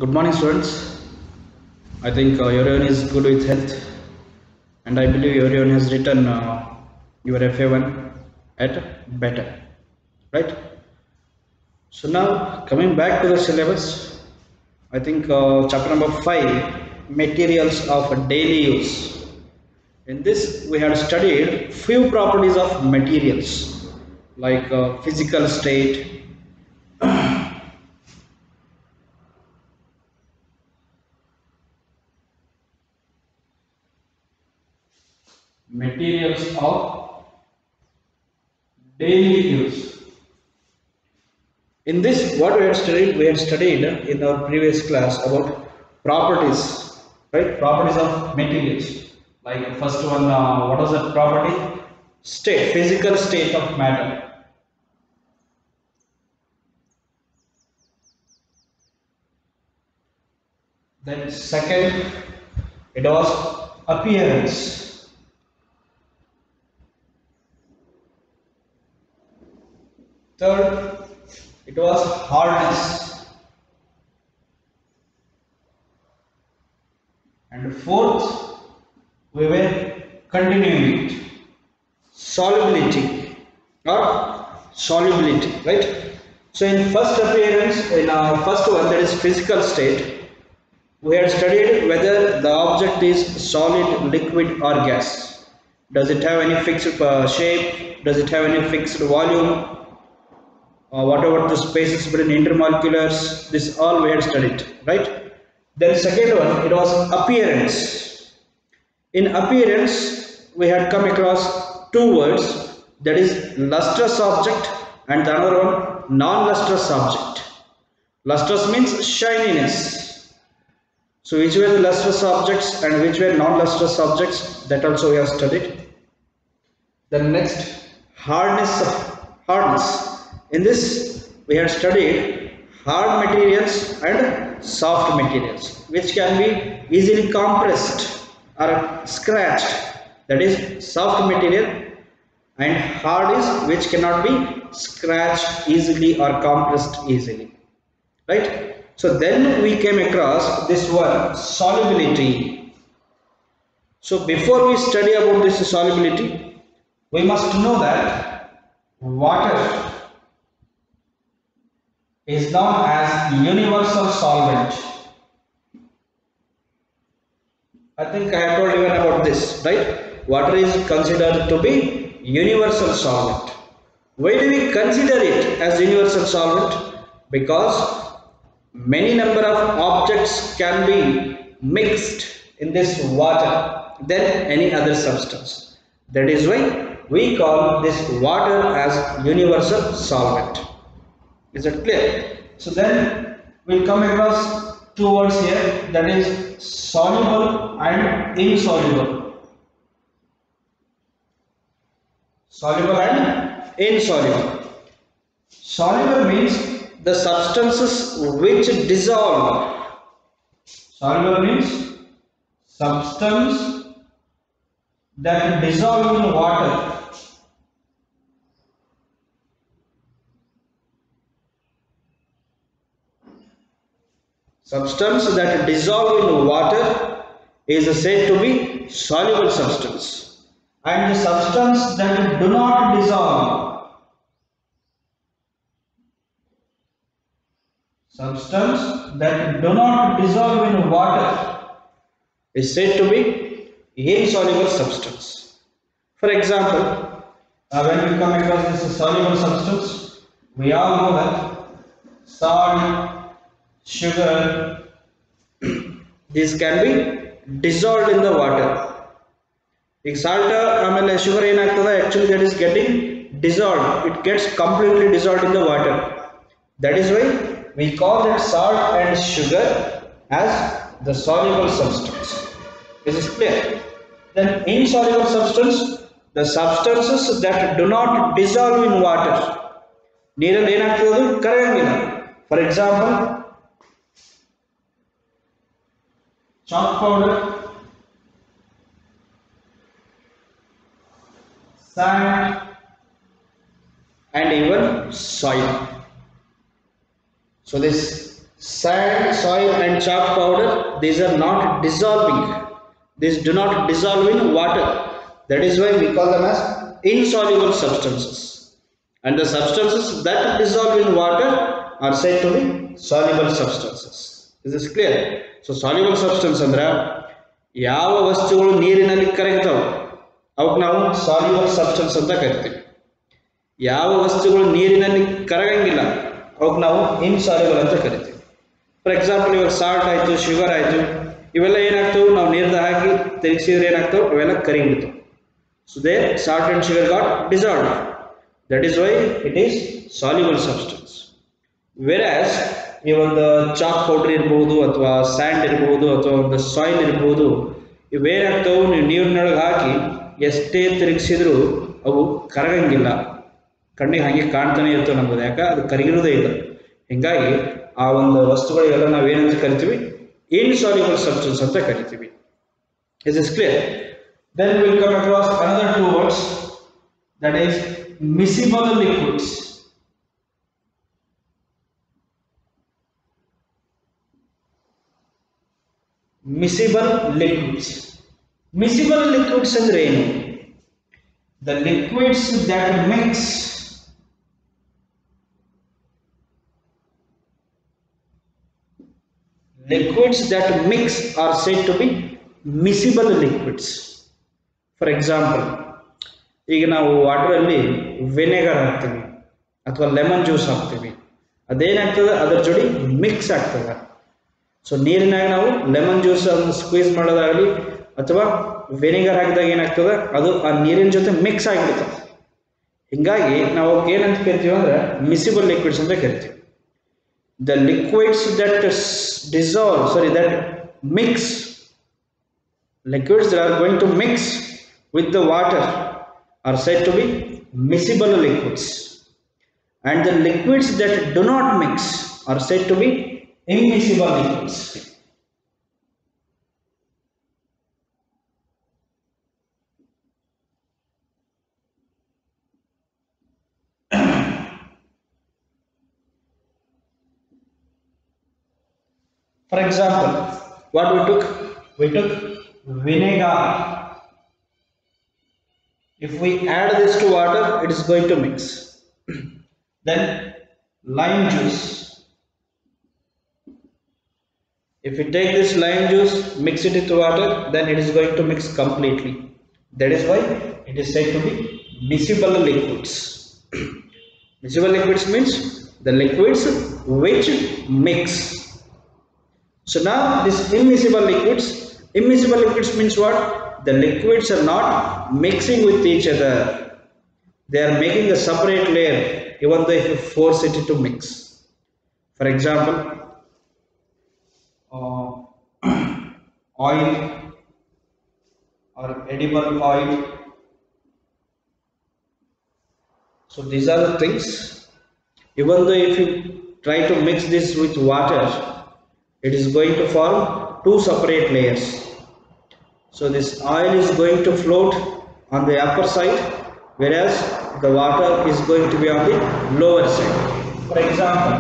Good morning, students. I think everyone is good with health, and I believe everyone has written your FA1 at better, right? So now coming back to the syllabus, I think chapter number 5, materials of daily use. In this, we had studied few properties of materials like physical state, materials of daily use. In this, what we had studied in our previous class about properties, right? Properties of materials. Like first one, what was that property? State, physical state of matter. Then second, it was appearance. Third, it was hardness. And fourth, we were continuing it. Solubility or solubility, right? So in first appearance, in our first one, that is physical state, we had studied whether the object is solid, liquid or gas. Does it have any fixed shape? Does it have any fixed volume? What about the spaces between intermoleculars? This all we had studied, right? Then second one, it was appearance. In appearance, we had come across two words, that is lustrous object and the other one non-lustrous object. Lustrous means shininess. So which were the lustrous objects and which were non-lustrous objects, that also we have studied. Then next, hardness. In this, we have studied hard materials and soft materials, which can be easily compressed or scratched. That is soft material, and hard is which cannot be scratched easily or compressed easily, right? So then we came across this one, solubility. So before we study about this solubility, we must know that water is known as universal solvent. I think I have told even about this, right? Water is considered to be universal solvent. Why do we consider it as universal solvent? Because many number of objects can be mixed in this water than any other substance. That is why we call this water as universal solvent. Is that clear? So then we'll come across two words here, that is soluble and insoluble. Soluble and insoluble. Soluble means the substances which dissolve. Soluble means substance that dissolve in water. Substance that dissolve in water is said to be soluble substance, and the substance that do not dissolve, in water is said to be insoluble substance. For example, when we come across this soluble substance, we all know that salt, sugar, these can be dissolved in the water. If salt and sugar actually that is getting dissolved, it gets completely dissolved in the water. That is why we call that salt and sugar as the soluble substance. This is clear. Then insoluble substance, the substances that do not dissolve in water. For example, chalk powder, sand, and even soil. So this Sand, soil and chalk powder, these are not dissolving. These do not dissolve in water. That is why we call them as insoluble substances. And the substances that dissolve in water are said to be soluble substances. Is this clear? So soluble substance ಅಂದ್ರೆ ಯಾವ ವಸ್ತುಗಳು ನೀರಿನಲ್ಲಿ ಕರಗ್ತಾವೆ ಅವಕ್ಕೆ ನಾವು soluble substance ಅಂತ ಕರಿತೀವಿ. ಯಾವ ವಸ್ತುಗಳು ನೀರಿನಲ್ಲಿ ಕರಗಂಗಿಲ್ಲ ಅವಕ್ಕೆ ನಾವು insoluble ಅಂತ ಕರಿತೀವಿ. ಫಾರ್ ಎಕ್ಸಾಂಪಲ್ ಇವಾಗ ಸಾಲ್ಟ್ ಆಯಿತು, ಶುಗರ್ ಆಯಿತು, ಇವೆಲ್ಲ ಏನಾಗ್ತವೆ ನಾವು ನೀರ್ದಾಗ ಹಾಕಿ ತಿರುಗಿಸಿದ್ರೆ ಏನಾಗ್ತವೆ ಅವೆಲ್ಲ ಕರಿಬಿಡ್ತವೆ. So they salt and sugar got dissolved. That is why it is soluble substance. Whereas ಈ ಒಂದು ಚಾಕ್ ಪೌಡರ್ ಇರ್ಬೋದು ಅಥವಾ ಸ್ಯಾಂಡ್ ಇರ್ಬೋದು ಅಥವಾ ಒಂದು ಸಾಯಿಲ್ ಇರ್ಬೋದು, ಇವೇನಾಗ್ತವೆ ನೀವು ನೀರಿನೊಳಗೆ ಹಾಕಿ ಎಷ್ಟೇ ತಿರುಗಿಸಿದ್ರು ಅವು ಕರಗಂಗಿಲ್ಲ. ಕಣ್ಣಿಗೆ ಹಾಗೆ ಕಾಣ್ತಾನೆ ಇರ್ತವೆ ನಮ್ಮದು, ಯಾಕೆ ಅದು ಕರಗಿರೋದೇ ಇಲ್ಲ. ಹೀಗಾಗಿ ಆ ಒಂದು ವಸ್ತುಗಳಿಗೆಲ್ಲ ನಾವು ಏನಂತ ಕರಿತೀವಿ, insoluble substance ಅಂತ ಕರಿತೀವಿ. Is this clear? Then we will come across another two words, that is miscible liquids. Miscible liquids. Miscible liquids ಅಂದ್ರೆ ಏನು? The liquids that mix are said to be miscible liquids. For example, ಈಗ ನಾವು water ಅಲ್ಲಿ vinegar ಹಾಕ್ತೀವಿ ಅಥವಾ lemon juice ಹಾಕ್ತೀವಿ, ಅದೇನಾಗ್ತದೆ ಅದರ ಜೋಡಿ ಮಿಕ್ಸ್ ಆಗ್ತದೆ. ಸೊ ನೀರಿನಾಗ ನಾವು ಲೆಮನ್ ಜ್ಯೂಸ್ ಅನ್ನು ಸ್ಕ್ವೀಸ್ ಮಾಡೋದಾಗಲಿ ಅಥವಾ ವಿನೆಗರ್ ಹಾಕಿದಾಗ ಏನಾಗ್ತದೆ ಅದು ಆ ನೀರಿನ ಜೊತೆ ಮಿಕ್ಸ್ ಆಗಿಬಿಡ್ತದೆ. ಹಿಂಗಾಗಿ ನಾವು ಏನಂತ ಕರಿತೀವಿ ಅಂದ್ರೆ ಮಿಸಿಬಲ್ ಲಿಕ್ವಿಡ್ಸ್ ಅಂತ ಕರಿತೀವಿ. The liquids that liquids that are going to mix with the water are said to be miscible liquids, and the liquids that do not mix are said to be immiscible liquids. For example, what we took vinegar. If we add this to water, it is going to mix. Then lime juice. If we take this lime juice, mix it into water, then it is going to mix completely. That is why it is said to be miscible liquids. Miscible liquids means the liquids which mix. So now this immiscible liquids means what? The liquids are not mixing with each other. They are making a separate layer even though if you force it to mix. For example, oil or edible oil. So these are the things. Even though if you try to mix this with water, it is going to form two separate layers. So this oil is going to float on the upper side, whereas the water is going to be on the lower side. For example,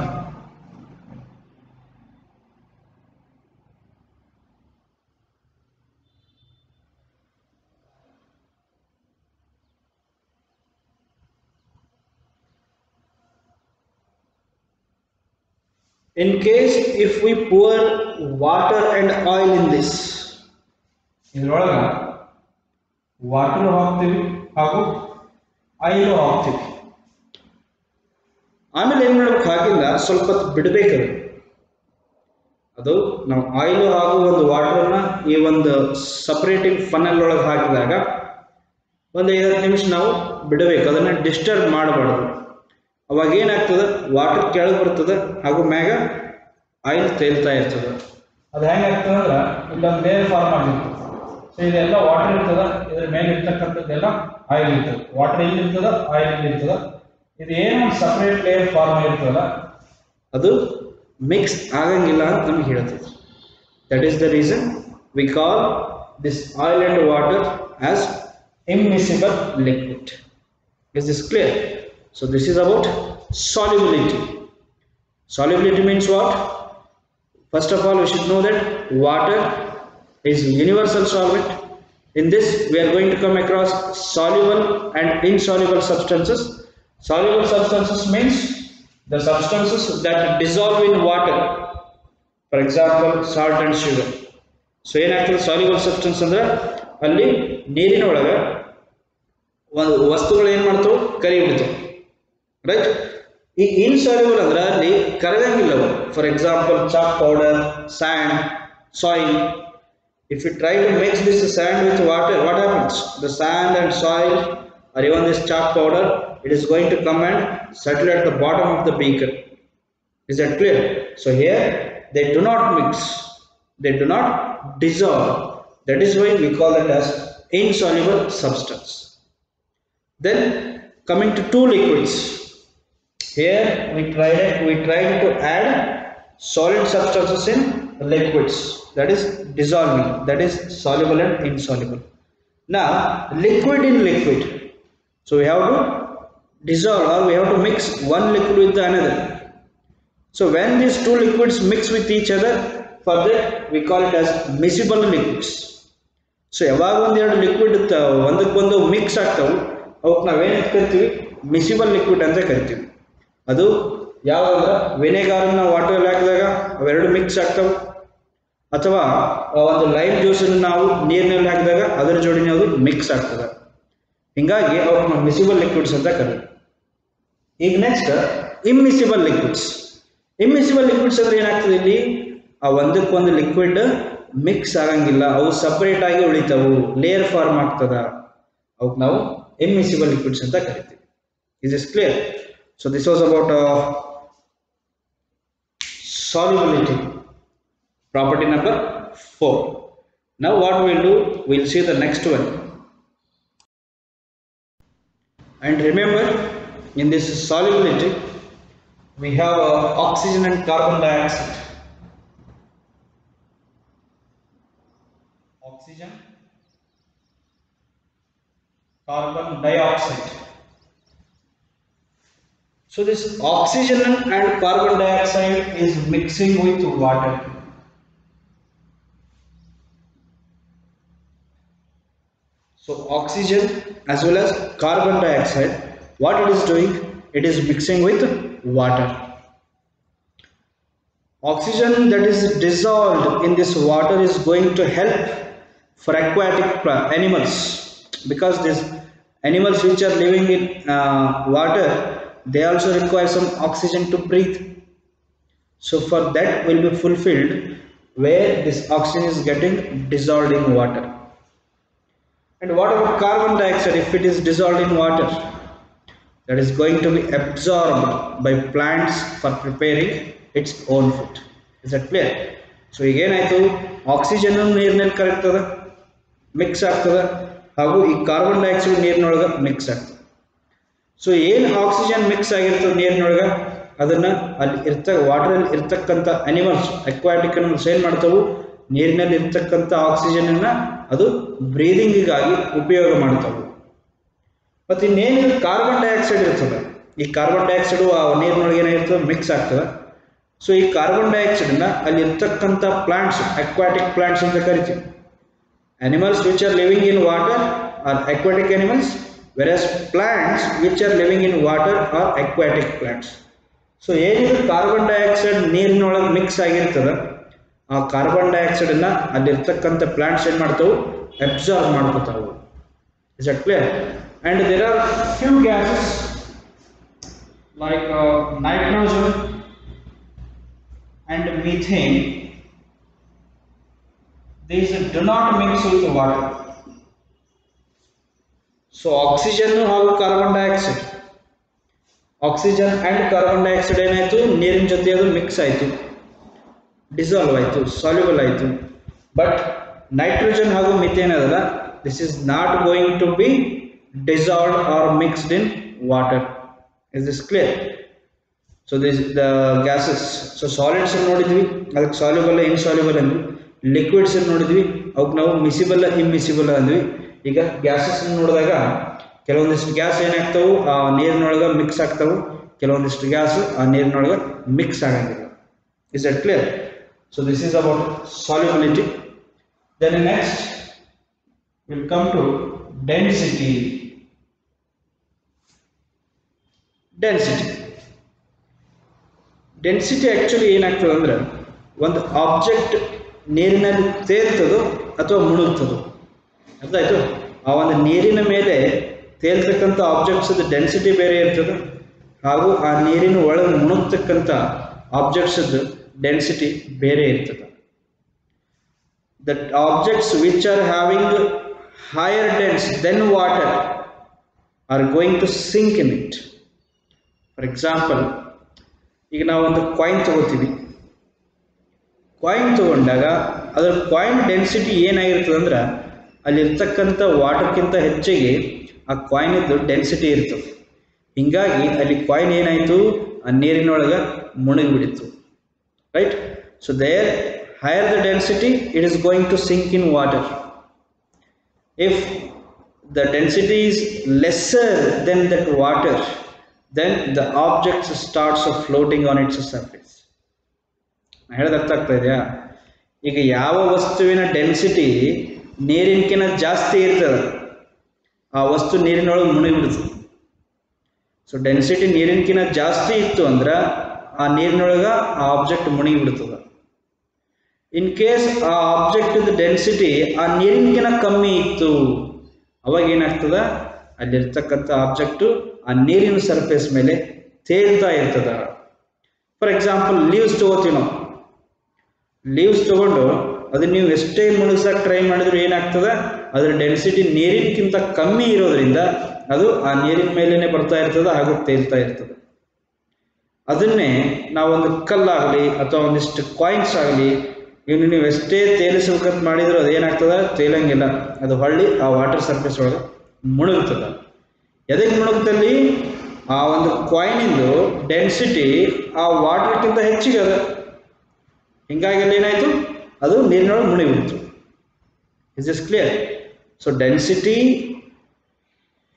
in case if we pour water and oil in this, ಇದರೊಳಗೆ water ಹಾಕ್ತೀವಿ ಹಾಗೂ oil ಹಾಕ್ತೀವಿ. ಆಮೇಲೆ ಏನು ಮಾಡಬೇಕು, ಹಾಕಿಲ್ಲ ಸ್ವಲ್ಪ ಬಿಡಬೇಕು. ಅದು ನಾವು ಆಯಿಲ್ ಹಾಗೂ ಒಂದು ವಾಟರ್ನ ಈ ಒಂದು ಸಪರೇಟಿಂಗ್ ಫನಲ್ ಒಳಗೆ ಹಾಕಿದಾಗ ಒಂದು 5-10 ನಿಮಿಷ ನಾವು ಬಿಡಬೇಕು. ಅದನ್ನು ಡಿಸ್ಟರ್ಬ್ ಮಾಡಬಾರ್ದು. ಅವಾಗ ಏನಾಗ್ತದೆ, ವಾಟರ್ ಕೆಳಗೆ ಬರ್ತದೆ ಹಾಗೂ ಮ್ಯಾಗ ಆಯಿಲ್ ತೇಲ್ತಾ ಇರ್ತದೆ. ಅದು ಹೆಂಗಾಗ್ತದೆ ಅಂದ್ರೆ ಇಲ್ಲೊಂದು ಲೇಯರ್ ಫಾರ್ಮ್ ಆಗಿರ್ತದೆ. ಸೊ ಇದೆಲ್ಲ ವಾಟರ್ ಇರ್ತದೆ, ಇದ್ರ ಮೇಲೆ ಇರ್ತಕ್ಕಂಥದ್ದೆಲ್ಲ ಆಯಿಲ್ ಇರ್ತದೆ. ವಾಟರ್ ಇಲ್ಲಿ ಇರ್ತದೆ, ಆಯಿಲ್ ಇಲ್ಲಿ ಇರ್ತದೆ. ಇದು ಏನು ಒಂದು ಸಪ್ರೇಟ್ ಲೇಯರ್ ಫಾರ್ಮ್ ಆಗಿರ್ತದಲ್ಲ ಅದು ಮಿಕ್ಸ್ ಆಗಂಗಿಲ್ಲ ಅಂತ ನಮ್ಗೆ ಹೇಳ್ತದೆ. That is the reason we call this oil and water as immiscible liquid. Is this clear? So this is about solubility. Solubility means what? First of all, we should know that water is universal solvent. In this, we are going to come across soluble and insoluble substances. Soluble substances means the substances that dissolve in water. For example, salt and sugar. So ಏನಾಗ್ತದೆ soluble substance ಅಂದ್ರೆ ಅಲ್ಲಿ ನೀರಿನ ಒಳಗೆ ಒಂದು ವಸ್ತುಗಳು ಏನು ಮಾಡ್ತಾವೆ ಕರಿ ಬಿಡ್ತಾವೆ, ರೈಟ್. ಈ ಇನ್ಸಾಲ್ಯುಬಲ್ ಅಂದ್ರೆ ಅಲ್ಲಿ ಕರಗಂಗಿಲ್ಲ. For example chalk powder, sand, soil. If you try to mix this sand with water, what happens? The sand and soil or even this chalk powder, it is going to come and settle at the bottom of the beaker. Is that clear? So here they do not mix, they do not dissolve. That is why we call it as insoluble substance. Then coming to two liquids. Here we tried to add solid substances in liquids, that is dissolving, that is soluble and insoluble. Now liquid in liquid, so we have to dissolve or we have to mix one liquid with another. So when these two liquids mix with each other, for that we call it as miscible liquids. So ಯಾವಾಗ ಒಂದೆರಡು liquid ಒಂದಕ್ಕೊಂದು mix ಆಗ್ತಾವೆ ಅವಕ್ಕೆ ನಾವೇನು ಕರಿತೀವಿ, ಮಿಸಿಬಲ್ liquid ಅಂತ ಕರಿತೀವಿ. ಅದು ಯಾವಾಗ ವಿನೆಗಾರನ್ನ ವಾಟರ್ ಹಾಕಿದಾಗ ಅವೆರಡು ಮಿಕ್ಸ್ ಆಗ್ತಾವೆ, ಅಥವಾ ಒಂದು ಲೈಮ್ ಜ್ಯೂಸನ್ನು ನಾವು ನೀರಿನಲ್ಲಿ ಹಾಕಿದಾಗ ಅದರ ಜೋಡಿನೇ ಅದು ಮಿಕ್ಸ್ ಆಗ್ತದೆ. ಹಿಂಗಾಗಿ ಅವನ್ನ ಮಿಸಿಬಲ್ ಲಿಕ್ವಿಡ್ಸ್ ಅಂತ ಕರೀತಾರೆ. ಈಗ ನೆಕ್ಸ್ಟ್ ಇಮ್ಮಿಸಿಬಲ್ ಲಿಕ್ವಿಡ್ಸ್. ಇಮ್ಮಿಸಿಬಲ್ ಲಿಕ್ವಿಡ್ಸ್ ಅಂದ್ರೆ ಏನಾಗ್ತದೆ, ಇಲ್ಲಿ ಆ ಒಂದಕ್ಕೊಂದು ಲಿಕ್ವಿಡ್ ಮಿಕ್ಸ್ ಆಗಂಗಿಲ್ಲ, ಅವು ಸಪರೇಟ್ ಆಗಿ ಉಳಿತಾವು, ಲೇಯರ್ ಫಾರ್ಮ್ ಆಗ್ತದ, ಅವಕ್ಕೆ ನಾವು ಇಮ್ಮಿಸಿಬಲ್ ಲಿಕ್ವಿಡ್ಸ್ ಅಂತ ಕರಿತೀವಿ. Is is clear? So this was about solubility, property number 4. Now what we'll do, we'll see the next one. And remember, in this solubility we have oxygen and carbon dioxide. Oxygen, carbon dioxide. So this oxygen and carbon dioxide is mixing with water. So oxygen as well as carbon dioxide, what it is doing? It is mixing with water. Oxygen that is dissolved in this water is going to help for aquatic animals, because these animals which are living in water, they also require some oxygen to breathe. So for that will be fulfilled where this oxygen is getting dissolved in water. And what about carbon dioxide? If it is dissolved in water, that is going to be absorbed by plants for preparing its own food. Is that clear? So again I told oxygen ನೀರಿನಲ್ಲಿ ಕರಗ್ತದೆ, mix ಆಗ್ತದೆ, ಹಾಗೂ ಈ carbon dioxide ನೀರಿನೊಳಗೆ mix ಆಗ್ತದೆ. So ಏನು oxygen mix ಆಗಿರ್ತದೆ ನೀರಿನೊಳಗೆ, ಅದನ್ನು ಅಲ್ಲಿ ವಾಟರಲ್ಲಿ ಇರ್ತಕ್ಕಂಥ ಅನಿಮಲ್ಸ್, ಅಕ್ವಾಟಿಕ್ ಅನಿಮಲ್ಸ್ ಏನು ಮಾಡ್ತಾವು, ನೀರಿನಲ್ಲಿ ಇರ್ತಕ್ಕಂಥ ಆಕ್ಸಿಜನನ್ನು ಅದು ಬ್ರೀದಿಂಗಿಗಾಗಿ ಉಪಯೋಗ ಮಾಡ್ತಾವೆ. ಮತ್ತು ಇನ್ನೇನು ಕಾರ್ಬನ್ ಡೈಆಕ್ಸೈಡ್ ಇರ್ತದೆ, ಈ ಕಾರ್ಬನ್ ಡೈಆಕ್ಸೈಡು ಆ ನೀರಿನೊಳಗೆ ಏನಾಗಿರ್ತದೆ ಮಿಕ್ಸ್ ಆಗ್ತದೆ. ಸೊ ಈ ಕಾರ್ಬನ್ ಡೈಆಕ್ಸೈಡನ್ನು ಅಲ್ಲಿ ಇರ್ತಕ್ಕಂಥ ಪ್ಲಾಂಟ್ಸ್, ಅಕ್ವಾಟಿಕ್ ಪ್ಲಾಂಟ್ಸ್ ಅಂತ ಕರಿತೀವಿ. Animals which are living in water are aquatic animals, whereas plants which are living in water are aquatic plants. So ಏನಿದು ಕಾರ್ಬನ್ ಡೈಆಕ್ಸೈಡ್ ನೀರಿನೊಳಗೆ ಮಿಕ್ಸ್ ಆಗಿರ್ತದೆ, ಆ ಕಾರ್ಬನ್ ಡೈಆಕ್ಸೈಡ್ ಅನ್ನ ಅಲ್ಲಿರ್ತಕ್ಕಂಥ ಪ್ಲಾಂಟ್ಸ್ ಏನು ಮಾಡ್ತಾವೆ, absorb ಮಾಡ್ಕೋತಾವೆ. Is that clear? And there are few gases like nitrogen and methane. These do not mix with water. So oxygen ಹಾಗೂ carbon dioxide, oxygen and carbon dioxide ಏನಾಯಿತು, ನೀರಿನ ಜೊತೆ ಅದು ಮಿಕ್ಸ್ ಆಯಿತು, ಡಿಸಾಲ್ವ್ ಆಯಿತು, ಸಾಲ್ಯುಬಲ್ ಆಯಿತು. ಬಟ್ ನೈಟ್ರೋಜನ್ ಹಾಗೂ methane ಅದಲ್ಲ, this is not going to be dissolved or mixed in water. Is this clear? So this the gases. So solids ನೋಡಿದ್ವಿ, ಅದಕ್ಕೆ ಸಾಲ್ಯುಬಲ್ ಇನ್ಸಾಲ್ಯುಬಲ್ ಅಂದ್ವಿ. ಲಿಕ್ವಿಡ್ಸ್ ನೋಡಿದ್ವಿ, ಅವಕ್ಕೆ ನಾವು ಮಿಸಿಬಲ್ ಇಮ್ಮಿಸಿಬಲ್ ಅಂದ್ವಿ. ಈಗ ಗ್ಯಾಸಸ್ ನೋಡಿದಾಗ ಕೆಲವೊಂದಿಷ್ಟು ಗ್ಯಾಸ್ ಏನಾಗ್ತಾವು ಆ ನೀರಿನೊಳಗೆ ಮಿಕ್ಸ್ ಆಗ್ತಾವು, ಕೆಲವೊಂದಿಷ್ಟು ಗ್ಯಾಸ್ ಆ ನೀರಿನೊಳಗೆ ಮಿಕ್ಸ್ ಆಗಂಗಿಲ್ಲ. Is that clear? So this is about solubility. Then next we'll come to density. Density actually ಏನಾಗ್ತದೆ ಅಂದರೆ ಒಂದು ಆಬ್ಜೆಕ್ಟ್ ನೀರಿನಲ್ಲಿ ತೇಲ್ತದೋ ಅಥವಾ ಮುಳುಗ್ತದೋ, ಅರ್ಥ ಆಯಿತು? ಆ ಒಂದು ನೀರಿನ ಮೇಲೆ ತೇಲ್ತಕ್ಕಂಥ ಆಬ್ಜೆಕ್ಟ್ಸದ ಡೆನ್ಸಿಟಿ ಬೇರೆ ಇರ್ತದೆ, ಹಾಗೂ ಆ ನೀರಿನ ಒಳಗೆ ಮುಳುಗ್ತಕ್ಕಂಥ ಆಬ್ಜೆಕ್ಟ್ಸದ ಡೆನ್ಸಿಟಿ ಬೇರೆ ಇರ್ತದೆ. The objects which are having higher dense than water are going to sink in it. For example, ಈಗ ನಾವು ಒಂದು ಕಾಯಿನ್ ತಗೋತೀವಿ. ಕಾಯಿನ್ ತಗೊಂಡಾಗ ಅದರ ಕಾಯಿನ್ ಡೆನ್ಸಿಟಿ ಏನಾಗಿರ್ತದೆ ಅಂದ್ರೆ ಅಲ್ಲಿರ್ತಕ್ಕಂಥ ವಾಟರ್ಗಿಂತ ಹೆಚ್ಚಿಗೆ ಆ ಕಾಯಿನಿದ್ದು ಡೆನ್ಸಿಟಿ ಇರ್ತದೆ. ಹೀಗಾಗಿ ಅಲ್ಲಿ ಕಾಯಿನ್ ಏನಾಯಿತು, ಆ ನೀರಿನೊಳಗೆ ಮುಳುಗಿಬಿಡಿತು. Right? So there higher the density, it is going to sink in water. If the density is lesser than that water, then the object starts floating on its surface. ನಾನು ಹೇಳೋದು ಅರ್ಥ ಆಗ್ತಾ ಇದೆಯಾ? ಈಗ ಯಾವ ವಸ್ತುವಿನ ಡೆನ್ಸಿಟಿ ನೀರಿನಕಿಂತ ಜಾಸ್ತಿ ಇರ್ತದೆ ಆ ವಸ್ತು ನೀರಿನೊಳಗೆ ಮುಳುಗಿಬಿಡ್ತದೆ. ಸೊ ಡೆನ್ಸಿಟಿ ನೀರಿನಕಿಂತ ಜಾಸ್ತಿ ಇತ್ತು ಅಂದ್ರೆ ಆ ನೀರಿನೊಳಗೆ ಆ ಆಬ್ಜೆಕ್ಟ್ ಮುಳುಗಿಬಿಡ್ತದೆ. ಇನ್ ಕೇಸ್ ಆ ಆಬ್ಜೆಕ್ಟ್ ಡೆನ್ಸಿಟಿ ಆ ನೀರಿನಕಿಂತ ಕಮ್ಮಿ ಇತ್ತು, ಅವಾಗ ಏನಾಗ್ತದ, ಅಲ್ಲಿರ್ತಕ್ಕಂಥ ಆಬ್ಜೆಕ್ಟು ಆ ನೀರಿನ ಸರ್ಫೇಸ್ ಮೇಲೆ ತೇಲ್ತಾ ಇರ್ತದ. ಫಾರ್ ಎಕ್ಸಾಂಪಲ್ ಲೀವ್ಸ್ ತಗೋತೀವಿ ನಾವು. ಲೀವ್ಸ್ ತಗೊಂಡು ಅದನ್ನ ನೀವು ಎಷ್ಟೇ ಮುಳುಗ್ಸಕ್ಕೆ ಟ್ರೈ ಮಾಡಿದ್ರು ಏನಾಗ್ತದ, ಅದರ ಡೆನ್ಸಿಟಿ ನೀರಿನಕ್ಕಿಂತ ಕಮ್ಮಿ ಇರೋದ್ರಿಂದ ಅದು ಆ ನೀರಿನ ಮೇಲೇನೆ ಬರ್ತಾ ಇರ್ತದ ಹಾಗೂ ತೇಲ್ತಾ ಇರ್ತದೆ. ಅದನ್ನೇ ನಾವೊಂದು ಕಲ್ಲಾಗಲಿ ಅಥವಾ ಒಂದಿಷ್ಟು ಕಾಯಿನ್ಸ್ ಆಗಲಿ ಇನ್ನು ನೀವು ಎಷ್ಟೇ ತೇಲಿಸ್ಬೇಕಂತ ಮಾಡಿದ್ರು ಅದೇನಾಗ್ತದ, ತೇಲಂಗಿಲ್ಲ. ಅದು ಹೊಳ್ಳಿ ಆ ವಾಟರ್ ಸರ್ಫೇಸ್ ಒಳಗೆ ಮುಳುಗ್ತದ. ಎದಕ್ಕೆ ಮುಳುಗ್ತಲ್ಲಿ? ಆ ಒಂದು ಕಾಯಿನಿಂದು ಡೆನ್ಸಿಟಿ ಆ ವಾಟರ್ಗಿಂತ ಹೆಚ್ಚಿಗೆ ಅದ. ಹಿಂಗಾಗಿ ಅಲ್ಲಿ ಏನಾಯಿತು, ಅದು ನೀರಿನೊಳಗೆ ಮುಳುಗಿಬಿಡ್ತು. Is this clear? So density,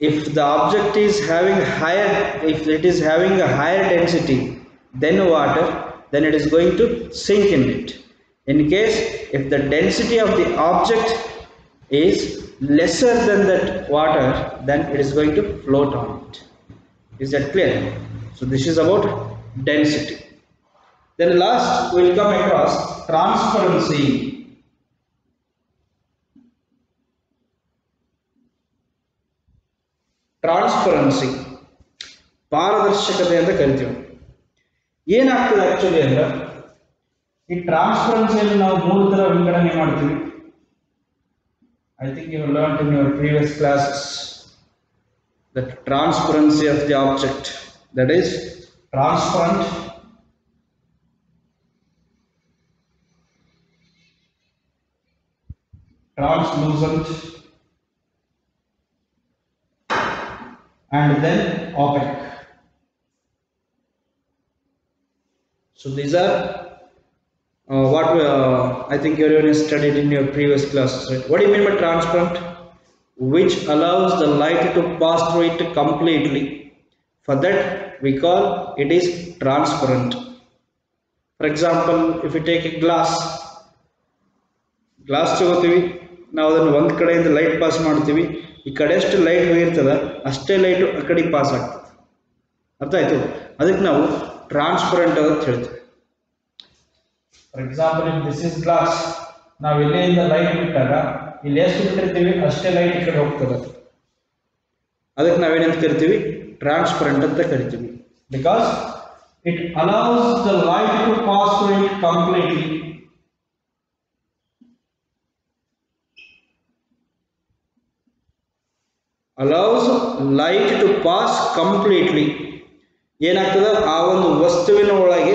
if the object is having higher, if it is having a higher density than water, then it is going to sink in it. In case if the density of the object is lesser than that water, then it is going to float on it. Is that clear? So this is about density. Then last we will come across transparency. Transparency, ಪಾರದರ್ಶಕತೆ ಅಂತ ಕರಿತೀವಿ. ಏನಾಗ್ತದೆ actually ಅಂದ್ರೆ ಈ ಟ್ರಾನ್ಸ್ಪರೆನ್ಸಿಯಲ್ಲಿ ನಾವು 3 ತರ ವಿಂಗಡಣೆ ಮಾಡ್ತೀವಿ. I think you learned in your previous classes that transparency of the object, that is transparent, translucent, and then opaque. So these are what I think everyone has studied in your previous classes, right? What do you mean by transparent? Which allows the light to pass through it completely. For that we call it is transparent. For example, if you take a glass ತಗೋತೀವಿ, ನಾವು ಅದನ್ನು ಒಂದು ಕಡೆಯಿಂದ light pass ಮಾಡ್ತೀವಿ, ಈ ಕಡೆ ಎಷ್ಟು light ಹೋಗಿರ್ತದ ಅಷ್ಟೇ ಲೈಟು ಆ ಕಡೆಗೆ ಪಾಸ್ ಆಗ್ತದೆ. ಅರ್ಥ ಆಯ್ತು? ಅದಕ್ಕೆ ನಾವು ಟ್ರಾನ್ಸ್ಪರೆಂಟ್ ಅಂತ ಹೇಳ್ತೀವಿ. For example if this is glass, ನಾವು ಇಲ್ಲಿಂದ ಲೈಟ್ ಬಿಟ್ಟಾಗ ಇಲ್ಲಿ ಎಷ್ಟು ಬಿಟ್ಟಿರ್ತೀವಿ ಅಷ್ಟೇ ಲೈಟ್ ಈ ಕಡೆ ಹೋಗ್ತದೆ. ಅದಕ್ಕೆ ನಾವೇನಂತ ಕರಿತೀವಿ? ಟ್ರಾನ್ಸ್ಪರೆಂಟ್ ಅಂತ ಕರಿತೀವಿ. Because it allows the light to pass through it completely. allows light to pass completely. ಏನಾಗ್ತದ, ಆ ಒಂದು ವಸ್ತುವಿನ ಒಳಗೆ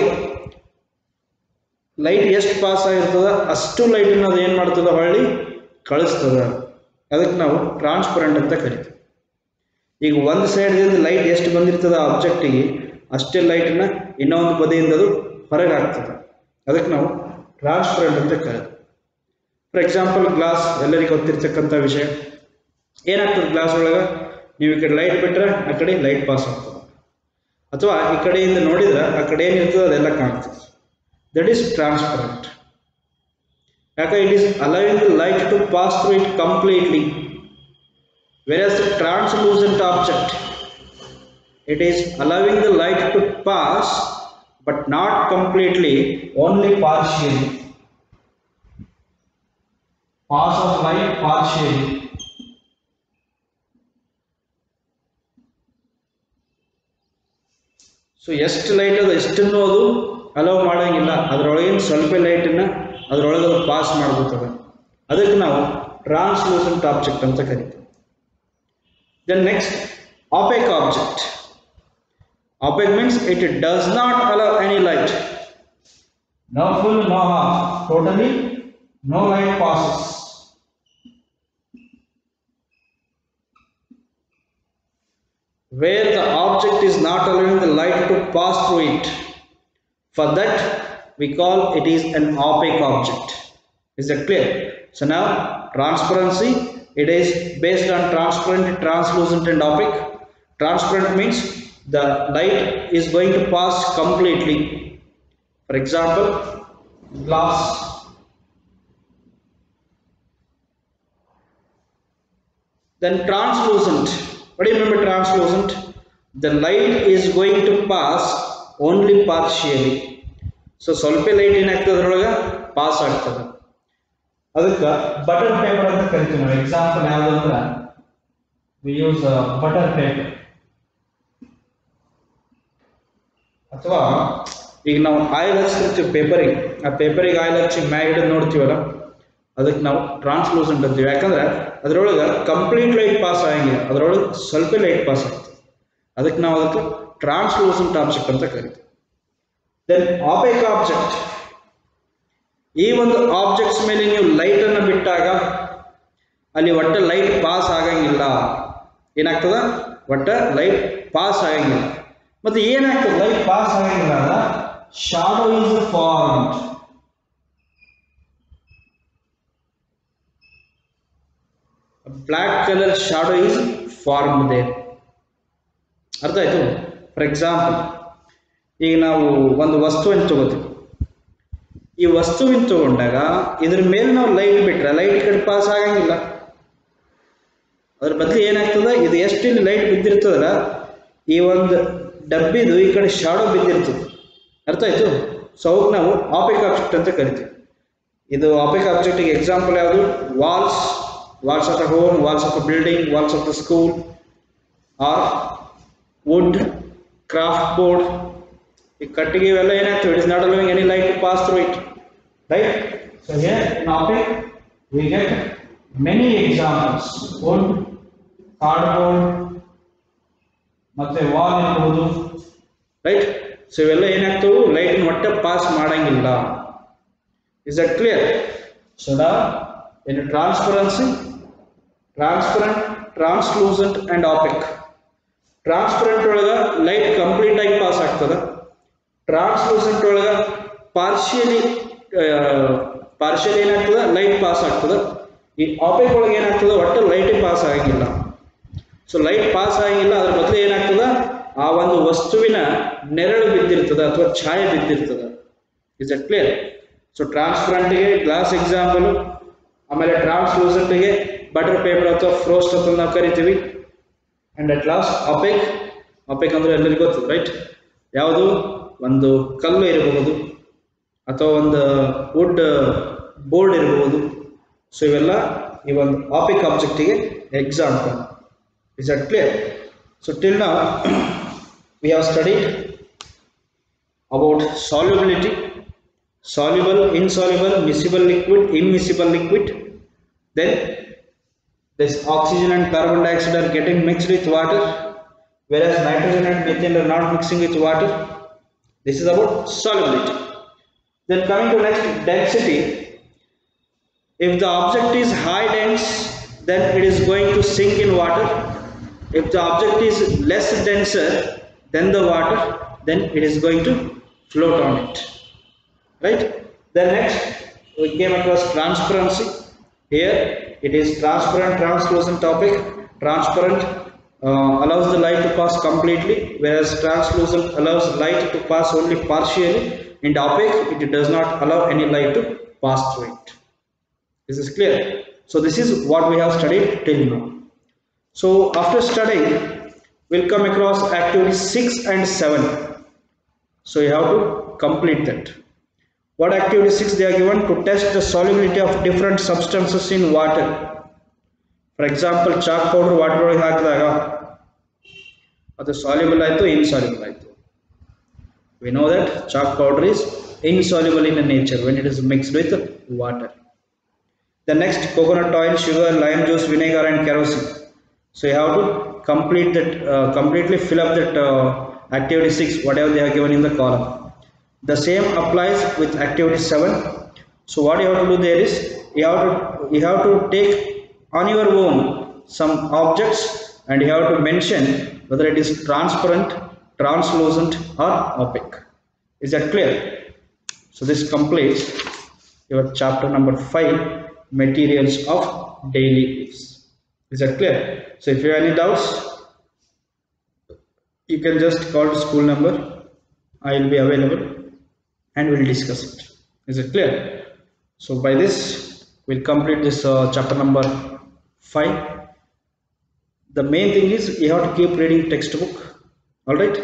ಲೈಟ್ ಎಷ್ಟು ಪಾಸ್ ಆಗಿರ್ತದ ಅಷ್ಟು ಲೈಟನ್ನು ಅದು ಏನು ಮಾಡ್ತದ, ಹೊಳ್ಳಿ ಕಳಿಸ್ತದ. ಅದಕ್ಕೆ ನಾವು ಟ್ರಾನ್ಸ್ಪರೆಂಟ್ ಅಂತ ಕರಿತೀವಿ. ಈಗ ಒಂದು ಸೈಡ್ದಿಂದ ಲೈಟ್ ಎಷ್ಟು ಬಂದಿರ್ತದ ಆಬ್ಜೆಕ್ಟಿಗೆ ಅಷ್ಟೇ ಲೈಟನ್ನು ಇನ್ನೊಂದು ಬದಿಯಿಂದ ಅದು ಹೊರಗೆ ಹಾಕ್ತದೆ. ಅದಕ್ಕೆ ನಾವು ಟ್ರಾನ್ಸ್ಪರೆಂಟ್ ಅಂತ ಕರಿತೀವಿ. ಫಾರ್ ಎಕ್ಸಾಂಪಲ್ ಗ್ಲಾಸ್ ಎಲ್ಲರಿಗೂ ಗೊತ್ತಿರ್ತಕ್ಕಂಥ ವಿಷಯ. ಏನಾಗ್ತದೆ ಗ್ಲಾಸ್ ಒಳಗೆ, ನೀವು ಈ ಕಡೆ ಲೈಟ್ ಬಿಟ್ಟರೆ ಆ ಕಡೆ ಲೈಟ್ ಪಾಸ್ ಆಗ್ತದೆ, ಅಥವಾ ಈ ಕಡೆಯಿಂದ ನೋಡಿದ್ರೆ ಆ ಕಡೆ ಏನಿರ್ತದೆ ಅದೆಲ್ಲ ಕಾಣ್ತದೆ. That is transparent. It is allowing the light to pass through it completely. Whereas the translucent object, it is allowing the light to pass but not completely, only partially. Pass of light partially. So ಎಷ್ಟು light ಅದು ಎಷ್ಟನ್ನು ಅದು hello ಮಾಡೋಂಗಿಲ್ಲ, ಅದರೊಳಗಿನ ಸ್ವಲ್ಪ ಲೈಟನ್ನು ಅದರೊಳಗೆ ಅದು pass ಮಾಡ್ಬೋತದೆ. ಅದಕ್ಕೆ ನಾವು ಟ್ರಾನ್ಸ್ಲೂಸೆಂಟ್ ಆಬ್ಜೆಕ್ಟ್ ಅಂತ ಕರಿತೀವಿ. Then next opaque object. Opaque means it does not allow any light. No full, no half. Totally no light passes. Where the object is not allowing the light to pass through it. For that we call it is an opaque object. Is that clear? So now transparency, it is based on transparent, translucent and opaque. Transparent means the light is going to pass completely. For example, glass. Then translucent. What do you remember translucent? The light is going to pass only partially. So ಸ್ವಲ್ಪ light ಏನಾಗ್ತದೆ ಅದರೊಳಗೆ pass ಆಗ್ತದೆ. ಅದಕ್ಕೆ butter paper ಅಂತ ಕರಿತೀವಿ ನಾವು. Example ಯಾವುದು ಅಂದ್ರೆ we use ಬಟರ್ ಪೇಪರ್. ಅಥವಾ ಈಗ ನಾವು ಆಯಿಲ್ ಹಚ್ತಿರ್ತೀವಿ ಪೇಪರಿಗೆ, ಆ ಪೇಪರಿಗೆ ಆಯಿಲ್ ಹಚ್ಚಿ ಮ್ಯಾಗ ಹಿಡಿದು ನೋಡ್ತೀವಲ್ಲ, ಅದಕ್ಕೆ ನಾವು ಟ್ರಾನ್ಸ್ಲೂಸೆಂಟ್ ಅಂತೀವಿ. ಯಾಕಂದ್ರೆ ಅದರೊಳಗೆ ಕಂಪ್ಲೀಟ್ ಲೈಟ್ ಪಾಸ್ ಆಗಂಗಿಲ್ಲ, ಅದರೊಳಗೆ ಸ್ವಲ್ಪ ಲೈಟ್ ಪಾಸ್ ಆಗ್ತದೆ. ಅದಕ್ಕೆ ನಾವು ಅದಕ್ಕೆ ಟ್ರಾನ್ಸ್ಲೂಸೆಂಟ್ ಆಬ್ಜೆಕ್ಟ್ ಅಂತ ಕರಿತೀವಿ. Then opaque object. ಈ ಒಂದು ಆಬ್ಜೆಕ್ಟ್ಸ್ ಮೇಲೆ ನೀವು ಲೈಟನ್ನು ಬಿಟ್ಟಾಗ ಅಲ್ಲಿ ಒಟ್ಟ ಲೈಟ್ ಪಾಸ್ ಆಗಂಗಿಲ್ಲ. ಏನಾಗ್ತದ? ಒಟ್ಟ ಲೈಟ್ ಪಾಸ್ ಆಗಂಗಿಲ್ಲ. ಮತ್ತೆ ಏನಾಗ್ತದೆ ಲೈಟ್ ಪಾಸ್ ಆಗಂಗಿಲ್ಲ ಅಂದ್ರೆ shadow is formed. Black colour shadow is formed there. ಅರ್ಥ ಆಯ್ತು? ಫಾರ್ ಎಕ್ಸಾಂಪಲ್, ಈಗ ನಾವು ಒಂದು ವಸ್ತುವನ್ನು ತಗೋತೀವಿ. ಈ ವಸ್ತುವಿನ ತಗೊಂಡಾಗ ಇದ್ರ ಮೇಲೆ ನಾವು ಲೈಟ್ ಬಿಟ್ರೆ ಲೈಟ್ ಈ ಕಡೆ ಪಾಸ್ ಆಗಂಗಿಲ್ಲ. ಅದ್ರ ಬದಲು ಏನಾಗ್ತದೆ, ಇದು ಎಷ್ಟು ಇಲ್ಲಿ ಲೈಟ್ ಬಿದ್ದಿರ್ತದಲ್ಲ, ಈ ಒಂದು ಡಬ್ಬಿದು ಈ ಕಡೆ ಶಾಡೋ ಬಿದ್ದಿರ್ತದೆ. ಅರ್ಥ ಆಯ್ತು? ಸೊ ಅವಕ್ಕೆ ನಾವು ಆಪೇಕ್ ಆಬ್ಜೆಕ್ಟ್ ಅಂತ ಕರಿತೀವಿ. ಇದು ಆಪೇಕ್ ಆಬ್ಜೆಕ್ಟಿಗೆ ಎಕ್ಸಾಂಪಲ್ ಯಾವುದು? Walls, walls of a home, walls of a building, walls of the school, or wood, craft board. The cutting iವೆಲ್ಲ ಏನಾಗ್ತವೆ? It is not allowing any light to pass through it, right? So here in opaque we get many examples. Wood, cardboard, ಮತ್ತೆ wall ಇರಬಹುದು, right? So ಇವೆಲ್ಲ ಏನಾಗ್ತವೆ? Light ಒಟ್ಟ pass ಮಾಡಂಗಿಲ್ಲ. Is that clear? So now in transparency, transparent, translucent and opaque. Transparent ಒಳಗ light complete ಆಗಿ pass ಆಗ್ತದೆ. Translucent ಒಳಗ partially ಏನಾಗ್ತದೆ? ಲೈಟ್ ಪಾಸ್ ಆಗ್ತದೆ. ಈ ಆಪೇಕ್ ಒಳಗೆ ಏನಾಗ್ತದೆ? ಒಟ್ಟು ಲೈಟ್ ಪಾಸ್ ಆಗಂಗಿಲ್ಲ. ಸೊ ಲೈಟ್ ಪಾಸ್ ಆಗಂಗಿಲ್ಲ, ಅದ್ರ ಬದಲು ಏನಾಗ್ತದೆ? ಆ ಒಂದು ವಸ್ತುವಿನ ನೆರಳು ಬಿದ್ದಿರ್ತದೆ ಅಥವಾ ಛಾಯೆ ಬಿದ್ದಿರ್ತದೆ. Is it clear? ಸೊ ಟ್ರಾನ್ಸ್ಪರೆಂಟ್ಗೆ ಗ್ಲಾಸ್ ಎಕ್ಸಾಂಪಲ್, ಆಮೇಲೆ ಟ್ರಾನ್ಸ್ಲೂಸೆಂಟ್ಗೆ ಬಟರ್ ಪೇಪರ್ ಅಥವಾ ಫ್ರೋಸ್ಟ್ ಅಂತ ನಾವು ಕರಿತೀವಿ. And at last opaque. Opaque ಅಂದ್ರೆ ಎಲ್ಲರಿಗೂ ಗೊತ್ತು, ರೈಟ್? ಯಾವುದು? ಒಂದು ಕಲ್ಲು ಇರಬಹುದು ಅಥವಾ ಒಂದು ವುಡ್ ಬೋರ್ಡ್ ಇರಬಹುದು. ಸೊ ಇವೆಲ್ಲ ಈ ಒಂದು ಆಪೇಕ್ ಆಬ್ಜೆಕ್ಟಿಗೆ example. Is that clear? So till now we have studied about solubility, soluble, insoluble, miscible liquid, immiscible liquid. Then this oxygen and carbon dioxide are getting mixed with water, whereas nitrogen and methane are not mixing with water. This is about solubility. Then coming to next, density. If the object is high dense, then it is going to sink in water. If the object is less denser than the water, then it is going to float on it, right? Then next we came across transparency. Here it is transparent, translucent topic. Transparent allows the light to pass completely, whereas translucent allows light to pass only partially, and opaque it does not allow any light to pass through it. This is clear. So this is what we have studied till now. So after studying, we'll come across activity 6 and 7. So you have to complete that. What activity 6 they are given? To test the solubility of different substances in water. For example, chalk powder water ಒಳಗೆ ಹಾಕಿದಾಗ ಅದು soluble ಆಯ್ತು insoluble ಆಯ್ತು. We know that chalk powder is insoluble in nature when it is mixed with water. The next, coconut oil, sugar, lime juice, vinegar and kerosene. So you have to complete that, completely fill up that activity 6, whatever they are given in the column. The same applies with activity 7. So what you have to do there is, you have to take on your own some objects and you have to mention whether it is transparent, translucent or opaque. Is that clear? So this completes your chapter number 5, materials of daily use. Is that clear? So if you have any doubts, you can just call the school number. I will be available and we'll discuss it. Is it clear? So by this we'll complete this chapter number 5. The main thing is you have to keep reading textbook. All right,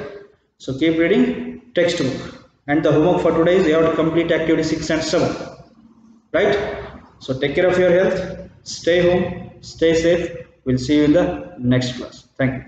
so keep reading textbook, and the homework for today is you have to complete activity 6 and 7, right? So take care of your health, stay home, stay safe. We'll see you in the next class. Thank you.